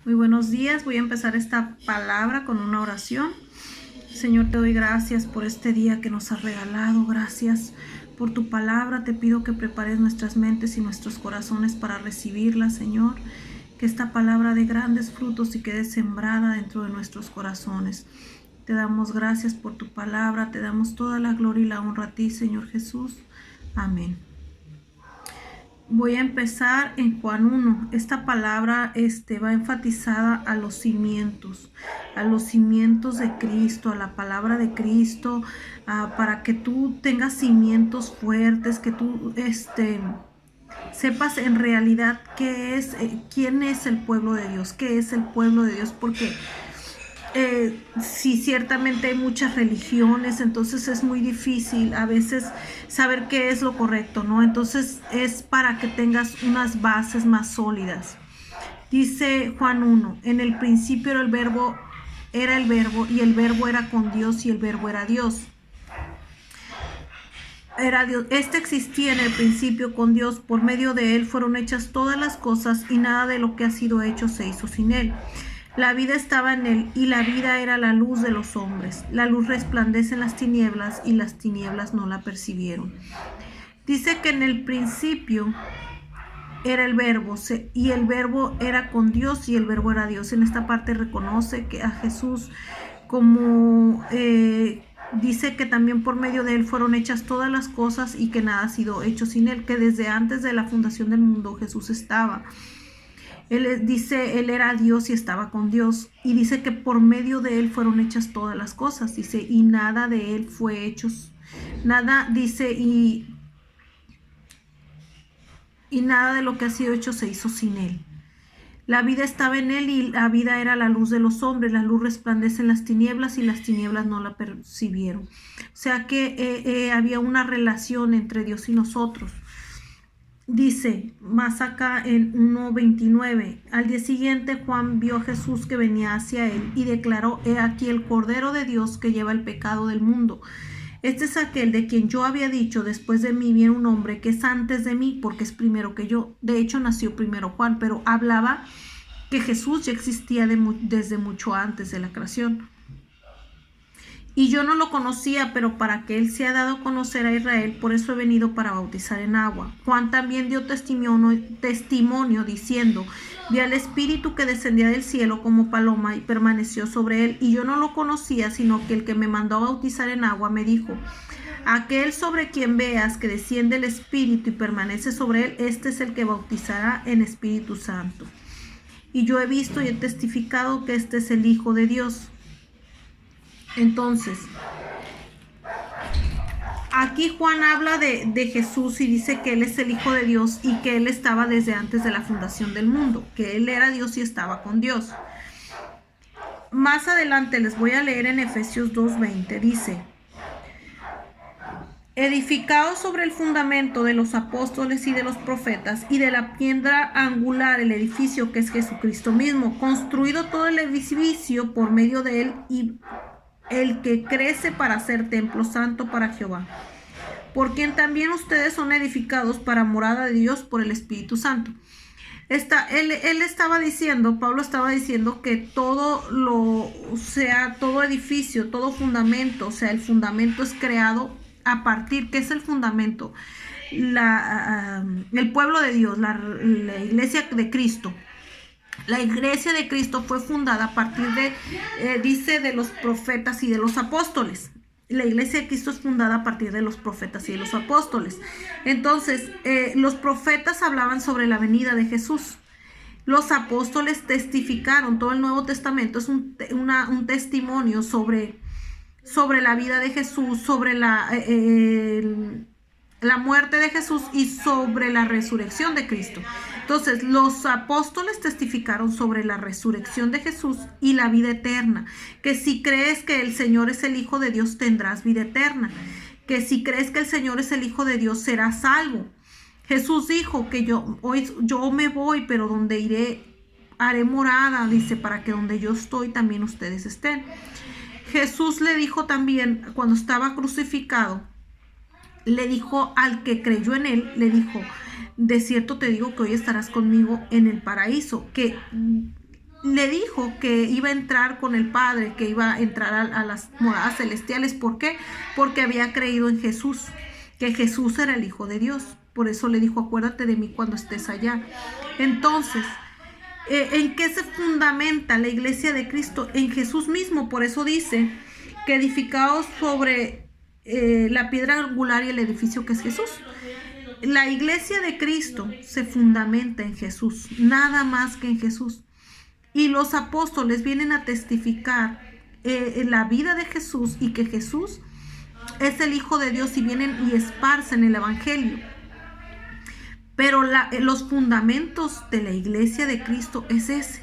Muy buenos días. Voy a empezar esta palabra con una oración. Señor, te doy gracias por este día que nos has regalado. Gracias por tu palabra. Te pido que prepares nuestras mentes y nuestros corazones para recibirla, Señor. Que esta palabra dé grandes frutos y quede sembrada dentro de nuestros corazones. Te damos gracias por tu palabra. Te damos toda la gloria y la honra a ti, Señor Jesús. Amén. Voy a empezar en Juan 1. Esta palabra va enfatizada a los cimientos de Cristo, a la palabra de Cristo, para que tú tengas cimientos fuertes, que tú sepas en realidad qué es, quién es el pueblo de Dios, qué es el pueblo de Dios, porque sí, ciertamente hay muchas religiones, entonces es muy difícil a veces saber qué es lo correcto, ¿no? Entonces es para que tengas unas bases más sólidas. Dice Juan 1, en el principio era el verbo, y el verbo era con Dios, y el verbo era Dios. Era Dios. Este existía en el principio con Dios, por medio de él fueron hechas todas las cosas, y nada de lo que ha sido hecho se hizo sin él. La vida estaba en él, y la vida era la luz de los hombres. La luz resplandece en las tinieblas, y las tinieblas no la percibieron. Dice que en el principio era el verbo, y el verbo era con Dios, y el verbo era Dios. En esta parte reconoce que a Jesús como dice que también por medio de él fueron hechas todas las cosas, y que nada ha sido hecho sin él, que desde antes de la fundación del mundo Jesús estaba. Él dice, él era Dios y estaba con Dios, y dice que por medio de él fueron hechas todas las cosas, dice, y nada de él fue hecho, nada, dice, y nada de lo que ha sido hecho se hizo sin él. La vida estaba en él, y la vida era la luz de los hombres. La luz resplandece en las tinieblas, y las tinieblas no la percibieron. O sea que había una relación entre Dios y nosotros. Dice más acá en 1:29, al día siguiente Juan vio a Jesús que venía hacia él y declaró, he aquí el Cordero de Dios que lleva el pecado del mundo. Este es aquel de quien yo había dicho, después de mí viene un hombre que es antes de mí, porque es primero que yo. De hecho nació primero Juan, pero hablaba que Jesús ya existía desde mucho antes de la creación. Y yo no lo conocía, pero para que él se ha dado a conocer a Israel, por eso he venido para bautizar en agua. Juan también dio testimonio diciendo, vi al Espíritu que descendía del cielo como paloma y permaneció sobre él. Y yo no lo conocía, sino que el que me mandó a bautizar en agua me dijo, aquel sobre quien veas que desciende el Espíritu y permanece sobre él, este es el que bautizará en Espíritu Santo. Y yo he visto y he testificado que este es el Hijo de Dios. Entonces, aquí Juan habla de Jesús y dice que él es el Hijo de Dios y que él estaba desde antes de la fundación del mundo, que él era Dios y estaba con Dios. Más adelante les voy a leer en Efesios 2:20, dice, edificado sobre el fundamento de los apóstoles y de los profetas, y de la piedra angular el edificio que es Jesucristo mismo, construido todo el edificio por medio de él, y el que crece para ser templo santo para Jehová, por quien también ustedes son edificados para morada de Dios por el Espíritu Santo. Él estaba diciendo, Pablo estaba diciendo que todo edificio, todo fundamento, o sea, el fundamento es creado a partir, ¿qué es el fundamento? El pueblo de Dios, la iglesia de Cristo. La iglesia de Cristo fue fundada a partir dice, de los profetas y de los apóstoles. La iglesia de Cristo es fundada a partir de los profetas y de los apóstoles. Entonces, los profetas hablaban sobre la venida de Jesús. Los apóstoles testificaron, todo el Nuevo Testamento es un testimonio sobre la vida de Jesús, sobre la muerte de Jesús y sobre la resurrección de Cristo. Entonces, los apóstoles testificaron sobre la resurrección de Jesús y la vida eterna, que si crees que el Señor es el Hijo de Dios, tendrás vida eterna, que si crees que el Señor es el Hijo de Dios, serás salvo. Jesús dijo que yo me voy, pero donde iré, haré morada, dice, para que donde yo estoy también ustedes estén. Jesús le dijo también, cuando estaba crucificado, le dijo al que creyó en él, le dijo, de cierto te digo que hoy estarás conmigo en el paraíso, que le dijo que iba a entrar con el Padre, que iba a entrar a las moradas celestiales. ¿Por qué? Porque había creído en Jesús, que Jesús era el Hijo de Dios. Por eso le dijo, acuérdate de mí cuando estés allá. Entonces, ¿en qué se fundamenta la iglesia de Cristo? En Jesús mismo. Por eso dice que edificados sobre la piedra angular y el edificio que es Jesús. La iglesia de Cristo se fundamenta en Jesús, nada más que en Jesús. Y los apóstoles vienen a testificar en la vida de Jesús y que Jesús es el Hijo de Dios, y vienen y esparcen el Evangelio. Pero los fundamentos de la iglesia de Cristo es ese.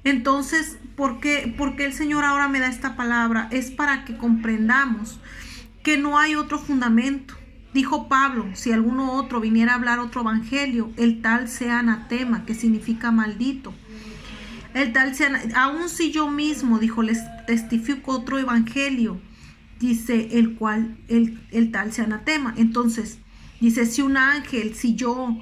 Entonces, ¿por qué el Señor ahora me da esta palabra? Es para que comprendamos que no hay otro fundamento. Dijo Pablo, si alguno otro viniera a hablar otro evangelio, el tal sea anatema, que significa maldito. El tal sea, aun si yo mismo, dijo, les testifico otro evangelio, dice, el cual el tal sea anatema. Entonces, dice, si un ángel, si yo,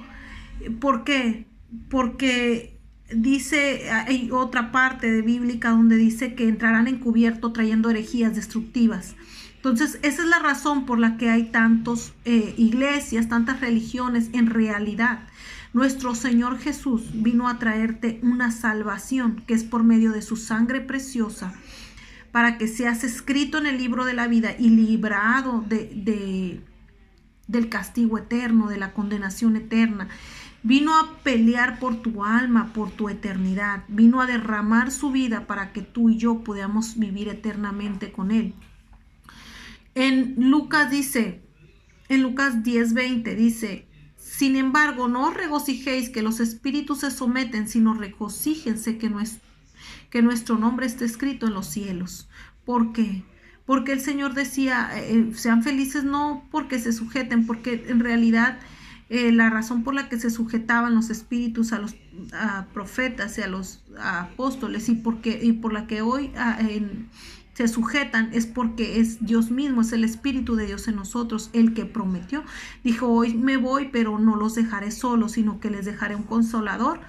¿por qué? Porque dice, hay otra parte de bíblica donde dice que entrarán encubierto trayendo herejías destructivas. Entonces, esa es la razón por la que hay tantas iglesias, tantas religiones. En realidad, nuestro Señor Jesús vino a traerte una salvación, que es por medio de su sangre preciosa, para que seas escrito en el libro de la vida y librado del castigo eterno, de la condenación eterna. Vino a pelear por tu alma, por tu eternidad. Vino a derramar su vida para que tú y yo podamos vivir eternamente con Él. En Lucas 10:20 dice, sin embargo, no os regocijéis que los espíritus se someten, sino regocíjense que nuestro nombre esté escrito en los cielos. ¿Por qué? Porque el Señor decía, sean felices no porque se sujeten, porque en realidad la razón por la que se sujetaban los espíritus a los profetas y a los apóstoles y por la que hoy se sujetan es porque es Dios mismo, es el Espíritu de Dios en nosotros el que prometió. Dijo, hoy me voy, pero no los dejaré solos, sino que les dejaré un consolador.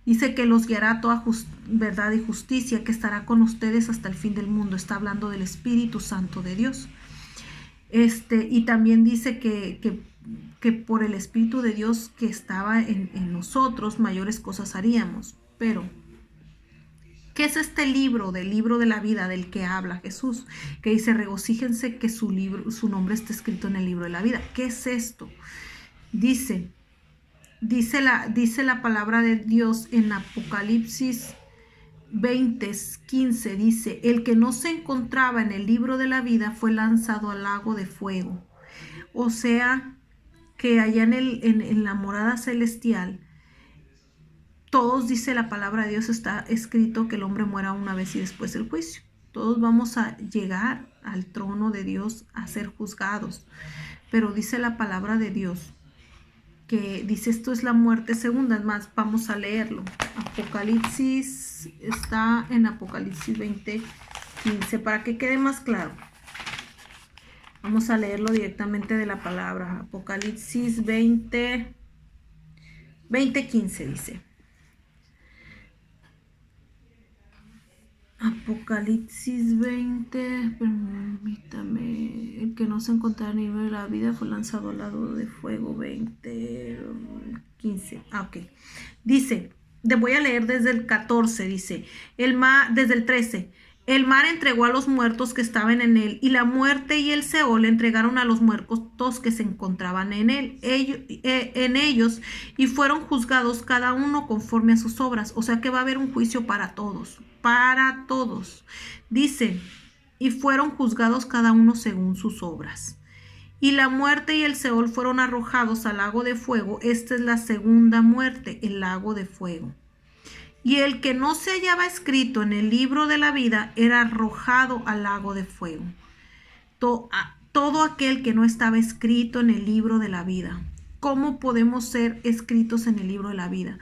Dice que los guiará a toda verdad y justicia, que estará con ustedes hasta el fin del mundo. Está hablando del Espíritu Santo de Dios. Y también dice que por el Espíritu de Dios que estaba en nosotros, mayores cosas haríamos. Pero ¿qué es este libro, del libro de la vida del que habla Jesús? Que dice, regocíjense que su nombre está escrito en el libro de la vida. ¿Qué es esto? Dice la palabra de Dios en Apocalipsis 20:15, dice, el que no se encontraba en el libro de la vida fue lanzado al lago de fuego. O sea, que allá en la morada celestial, todos, dice la palabra de Dios, está escrito que el hombre muera una vez y después el juicio. Todos vamos a llegar al trono de Dios a ser juzgados. Pero dice la palabra de Dios que dice, esto es la muerte segunda. Es más, vamos a leerlo. Apocalipsis, está en Apocalipsis 20:15, para que quede más claro. Vamos a leerlo directamente de la palabra. Apocalipsis 20:15 dice. Apocalipsis 20, permítame, el que no se encontraba en el libro de la vida fue lanzado al lado de fuego. 20:15. Ok. Dice, voy a leer desde el 14, dice, desde el 13. El mar entregó a los muertos que estaban en él, y la muerte y el Seol entregaron a los muertos que se encontraban en ellos, y fueron juzgados cada uno conforme a sus obras. O sea que va a haber un juicio para todos. Para todos. Dice, y fueron juzgados cada uno según sus obras. Y la muerte y el Seol fueron arrojados al lago de fuego. Esta es la segunda muerte, el lago de fuego. Y el que no se hallaba escrito en el libro de la vida era arrojado al lago de fuego. Todo aquel que no estaba escrito en el libro de la vida. ¿Cómo podemos ser escritos en el libro de la vida?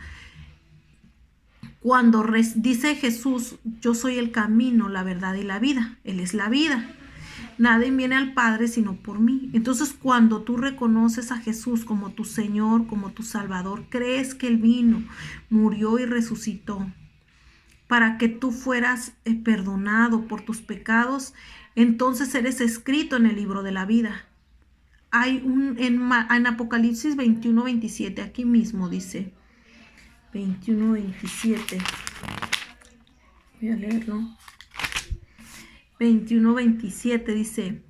Cuando dice Jesús, yo soy el camino, la verdad y la vida. Él es la vida. Nadie viene al Padre sino por mí. Entonces, cuando tú reconoces a Jesús como tu Señor, como tu Salvador, crees que Él vino, murió y resucitó, para que tú fueras perdonado por tus pecados, entonces eres escrito en el libro de la vida. Hay en Apocalipsis 21:27, aquí mismo dice 21:27. Voy a leerlo. 21:27 dice,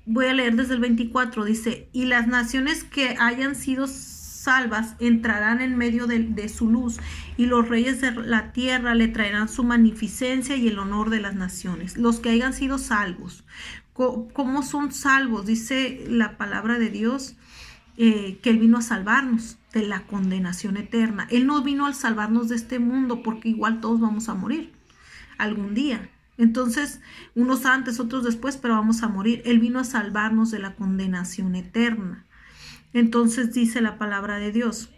voy a leer desde el 24, dice, y las naciones que hayan sido salvas entrarán en medio de su luz, y los reyes de la tierra le traerán su magnificencia y el honor de las naciones. Los que hayan sido salvos. ¿Cómo son salvos? Dice la palabra de Dios que Él vino a salvarnos de la condenación eterna. Él no vino a salvarnos de este mundo, porque igual todos vamos a morir algún día. Entonces, unos antes, otros después, pero vamos a morir. Él vino a salvarnos de la condenación eterna. Entonces dice la palabra de Dios,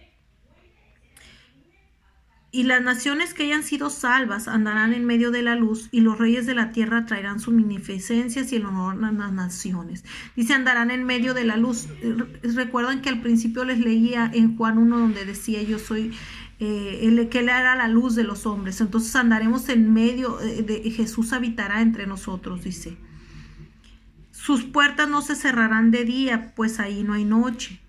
y las naciones que hayan sido salvas andarán en medio de la luz, y los reyes de la tierra traerán sus magnificencias y el honor a las naciones. Dice, andarán en medio de la luz. Recuerdan que al principio les leía en Juan 1 donde decía, yo soy que Él era la luz de los hombres. Entonces andaremos en medio de Jesús, habitará entre nosotros, dice. Sus puertas no se cerrarán de día, pues ahí no hay noche.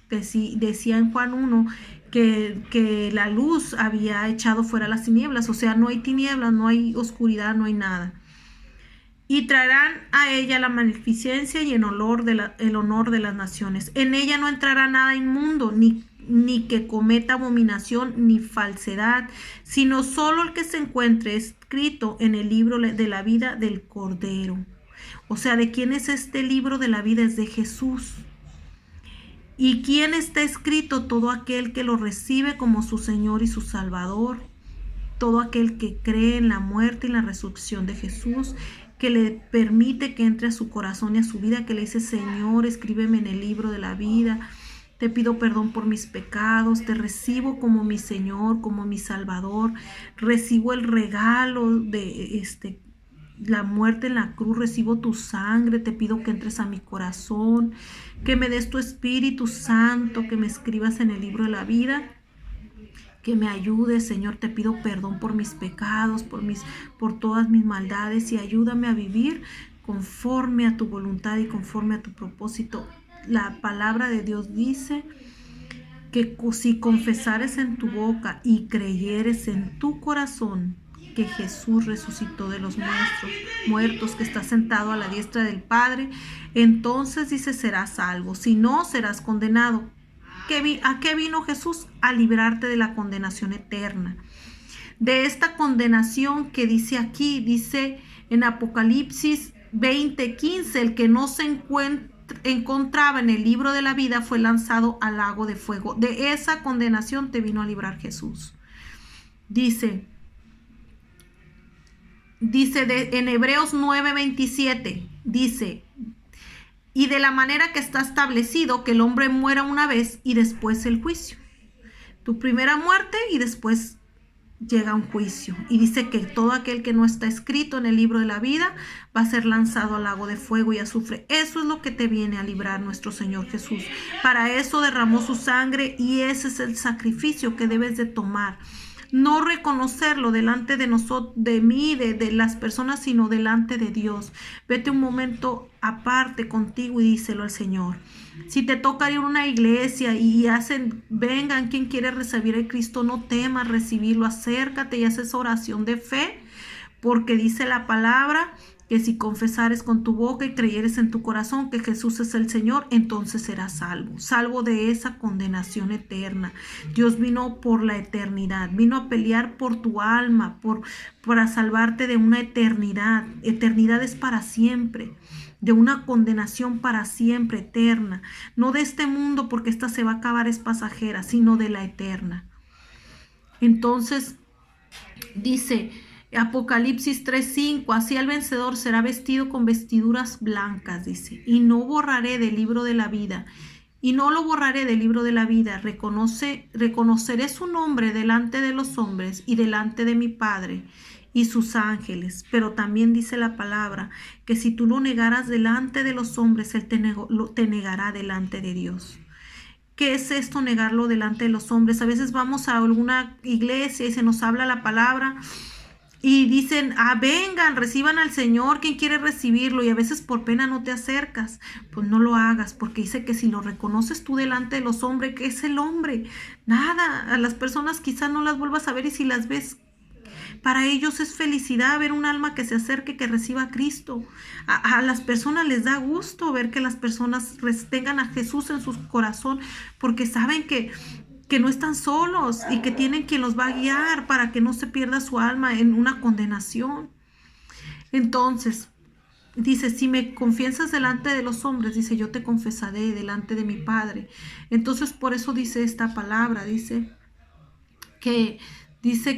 Decía en Juan 1 que la luz había echado fuera las tinieblas, o sea, no hay tinieblas, no hay oscuridad, no hay nada. Y traerán a ella la magnificencia y el honor de las naciones. En ella no entrará nada inmundo, ni que cometa abominación ni falsedad, sino solo el que se encuentre escrito en el libro de la vida del Cordero. O sea, ¿de quién es este libro de la vida? Es de Jesús. ¿Y quién está escrito? Todo aquel que lo recibe como su Señor y su Salvador, todo aquel que cree en la muerte y la resurrección de Jesús, que le permite que entre a su corazón y a su vida, que le dice, Señor, escríbeme en el libro de la vida, te pido perdón por mis pecados, te recibo como mi Señor, como mi Salvador, recibo el regalo de la muerte en la cruz, recibo tu sangre, te pido que entres a mi corazón, que me des tu Espíritu Santo, que me escribas en el libro de la vida, que me ayudes, Señor, te pido perdón por mis pecados, por todas mis maldades, y ayúdame a vivir conforme a tu voluntad y conforme a tu propósito. La palabra de Dios dice que si confesares en tu boca y creyeres en tu corazón que Jesús resucitó de los muertos, que está sentado a la diestra del Padre, entonces dice, serás salvo. Si no, serás condenado. ¿A qué vino Jesús? A librarte de la condenación eterna. De esta condenación que dice aquí, dice en Apocalipsis 20:15, el que no se encontraba en el libro de la vida fue lanzado al lago de fuego. De esa condenación te vino a librar Jesús. Dice en Hebreos 9:27, dice, y de la manera que está establecido que el hombre muera una vez y después el juicio. Tu primera muerte y después llega un juicio. Y dice que todo aquel que no está escrito en el libro de la vida va a ser lanzado al lago de fuego y azufre. Eso es lo que te viene a librar nuestro Señor Jesús. Para eso derramó su sangre, y ese es el sacrificio que debes de tomar. No reconocerlo delante de nosotros, de mí, de las personas, sino delante de Dios. Vete un momento aparte contigo y díselo al Señor. Si te toca ir a una iglesia y vengan, quien quiere recibir a Cristo, no temas recibirlo, acércate y haz esa oración de fe, porque dice la palabra que si confesares con tu boca y creyeres en tu corazón que Jesús es el Señor, entonces serás salvo de esa condenación eterna. Dios vino por la eternidad, vino a pelear por tu alma, para salvarte de una eternidad. Eternidad es para siempre, de una condenación para siempre, eterna. No de este mundo, porque esta se va a acabar, es pasajera, sino de la eterna. Entonces, dice Apocalipsis 3:5, así el vencedor será vestido con vestiduras blancas, dice, y no borraré del libro de la vida, y no lo borraré del libro de la vida. Reconoceré su nombre delante de los hombres y delante de mi Padre y sus ángeles. Pero también dice la palabra que si tú lo negaras delante de los hombres, Él te negará delante de Dios. ¿Qué es esto, negarlo delante de los hombres? A veces vamos a alguna iglesia y se nos habla la palabra y dicen, vengan, reciban al Señor, ¿quién quiere recibirlo? Y a veces por pena no te acercas. Pues no lo hagas, porque dice que si lo reconoces tú delante de los hombres, ¿qué es el hombre? Nada, a las personas quizás no las vuelvas a ver, y si las ves, para ellos es felicidad ver un alma que se acerque, que reciba a Cristo. A las personas les da gusto ver que las personas tengan a Jesús en su corazón, porque saben que no están solos y que tienen quien los va a guiar para que no se pierda su alma en una condenación. Entonces, dice, si me confiesas delante de los hombres, dice, yo te confesaré delante de mi Padre. Entonces, por eso dice esta palabra, dice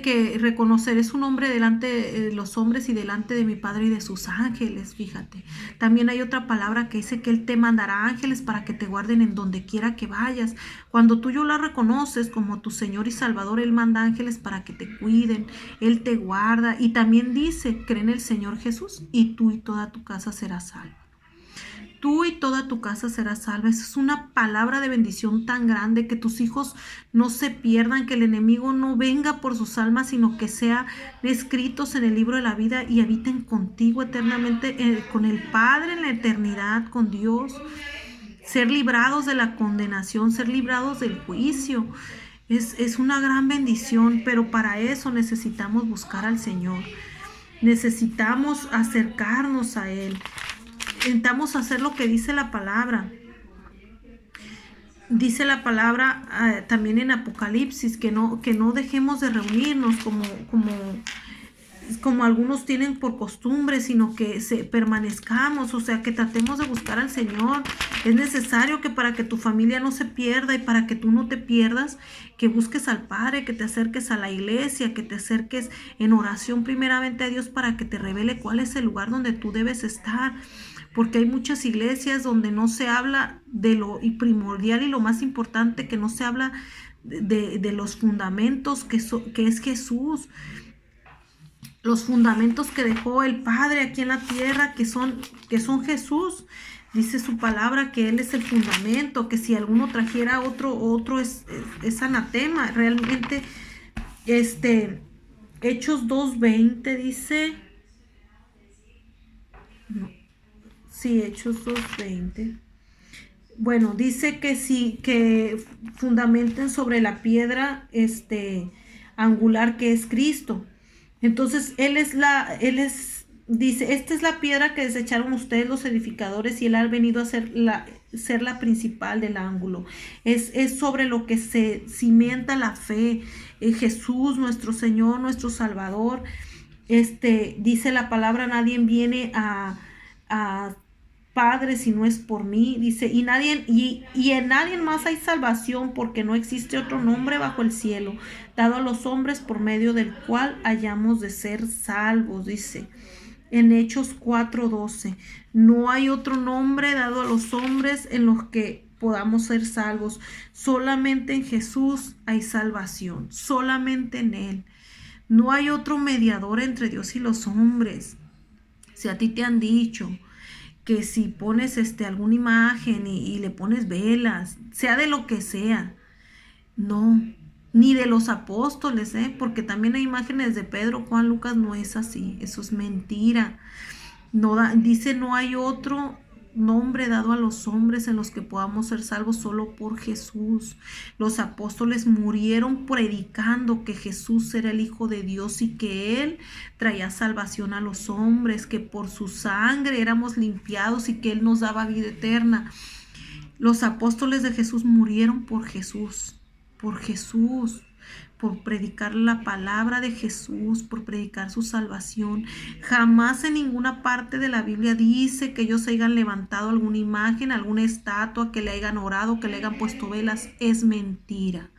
que reconoceré su nombre delante de los hombres y delante de mi Padre y de sus ángeles. Fíjate, también hay otra palabra que dice que Él te mandará ángeles para que te guarden en donde quiera que vayas. Cuando tú yo la reconoces como tu Señor y Salvador, Él manda ángeles para que te cuiden, Él te guarda. Y también dice, cree en el Señor Jesús y tú y toda tu casa serás salva. Tú y toda tu casa será salva. Esa es una palabra de bendición tan grande, que tus hijos no se pierdan, que el enemigo no venga por sus almas, sino que sean escritos en el libro de la vida y habiten contigo eternamente, con el Padre en la eternidad, con Dios. Ser librados de la condenación, ser librados del juicio. Es una gran bendición, pero para eso necesitamos buscar al Señor. Necesitamos acercarnos a Él. Intentamos hacer lo que dice la palabra. Dice la palabra también en Apocalipsis que no dejemos de reunirnos como algunos tienen por costumbre, sino que permanezcamos, o sea, que tratemos de buscar al Señor. Es necesario que para que tu familia no se pierda y para que tú no te pierdas, que busques al Padre, que te acerques a la iglesia, que te acerques en oración primeramente a Dios para que te revele cuál es el lugar donde tú debes estar. Porque hay muchas iglesias donde no se habla de lo primordial y lo más importante, que no se habla de los fundamentos que es Jesús. Los fundamentos que dejó el Padre aquí en la tierra, que son Jesús. Dice su palabra que Él es el fundamento, que si alguno trajera otro es anatema. Realmente, Hechos 2:20 dice... No. Sí, Hechos 2:20. Bueno, dice que fundamenten sobre la piedra angular que es Cristo. Entonces, dice, esta es la piedra que desecharon ustedes los edificadores, y Él ha venido a ser la principal del ángulo. Es sobre lo que se cimienta la fe. Jesús, nuestro Señor, nuestro Salvador. Dice la palabra, nadie viene a Padre si no es por mí, dice, y en nadie más hay salvación, porque no existe otro nombre bajo el cielo dado a los hombres por medio del cual hayamos de ser salvos, dice en Hechos 4:12. No hay otro nombre dado a los hombres en los que podamos ser salvos. Solamente en Jesús hay salvación, solamente en Él. No hay otro mediador entre Dios y los hombres. Si a ti te han dicho que si pones alguna imagen y le pones velas, sea de lo que sea, no, ni de los apóstoles, porque también hay imágenes de Pedro, Juan, Lucas, no es así, eso es mentira. Dice, no hay otro nombre dado a los hombres en los que podamos ser salvos, solo por Jesús. Los apóstoles murieron predicando que Jesús era el Hijo de Dios y que Él traía salvación a los hombres, que por su sangre éramos limpiados y que Él nos daba vida eterna. Los apóstoles de Jesús murieron por Jesús, por predicar la palabra de Jesús, por predicar su salvación. Jamás en ninguna parte de la Biblia dice que ellos hayan levantado alguna imagen, alguna estatua, que le hayan orado, que le hayan puesto velas. Es mentira.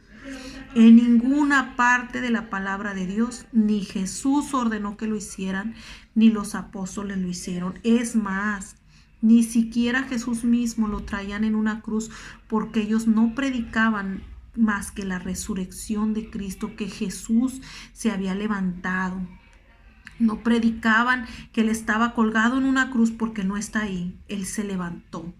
En ninguna parte de la palabra de Dios, ni Jesús ordenó que lo hicieran, ni los apóstoles lo hicieron. Es más, ni siquiera Jesús mismo lo traían en una cruz, porque ellos no predicaban más que la resurrección de Cristo, que Jesús se había levantado. No predicaban que Él estaba colgado en una cruz, porque no está ahí. Él se levantó.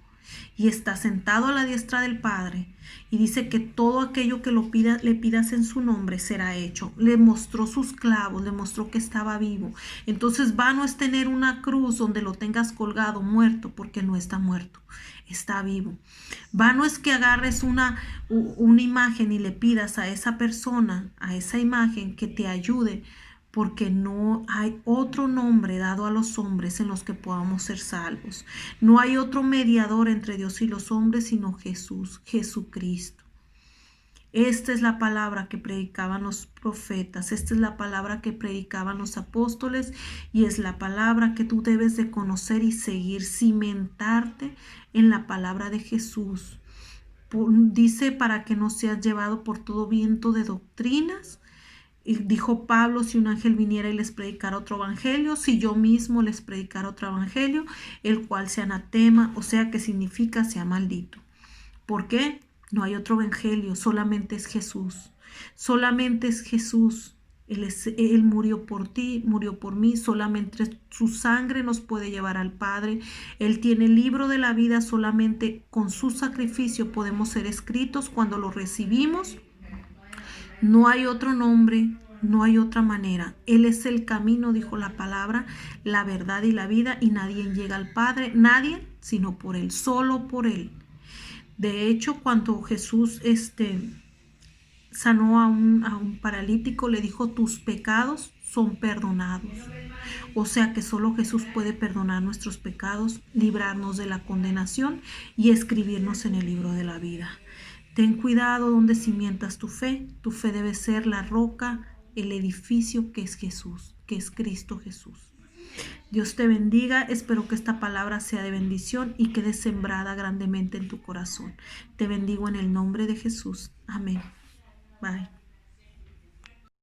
y está sentado a la diestra del Padre. Y dice que todo aquello que le pidas en su nombre será hecho. Le mostró sus clavos, le mostró que estaba vivo. Entonces vano es tener una cruz donde lo tengas colgado, muerto, porque no está muerto, está vivo. Vano es que agarres una imagen y le pidas a esa persona, a esa imagen, que te ayude, porque no hay otro nombre dado a los hombres en los que podamos ser salvos. No hay otro mediador entre Dios y los hombres sino Jesús, Jesucristo. Esta es la palabra que predicaban los profetas, esta es la palabra que predicaban los apóstoles y es la palabra que tú debes de conocer y seguir, cimentarte en la palabra de Jesús. Dice, para que no seas llevado por todo viento de doctrinas. Y dijo Pablo, si un ángel viniera y les predicara otro evangelio, si yo mismo les predicara otro evangelio, el cual sea anatema, o sea que significa sea maldito. ¿Por qué? No hay otro evangelio, solamente es Jesús. Solamente es Jesús. Él murió por ti, murió por mí, solamente su sangre nos puede llevar al Padre. Él tiene el libro de la vida, solamente con su sacrificio podemos ser escritos cuando lo recibimos. No hay otro nombre, no hay otra manera. Él es el camino, dijo la palabra, la verdad y la vida, y nadie llega al Padre, nadie, sino por Él, solo por Él. De hecho, cuando Jesús sanó a un paralítico, le dijo, tus pecados son perdonados. O sea que solo Jesús puede perdonar nuestros pecados, librarnos de la condenación y escribirnos en el libro de la vida. Ten cuidado donde cimientas tu fe. Tu fe debe ser la roca, el edificio que es Jesús, que es Cristo Jesús. Dios te bendiga. Espero que esta palabra sea de bendición y quede sembrada grandemente en tu corazón. Te bendigo en el nombre de Jesús. Amén. Bye.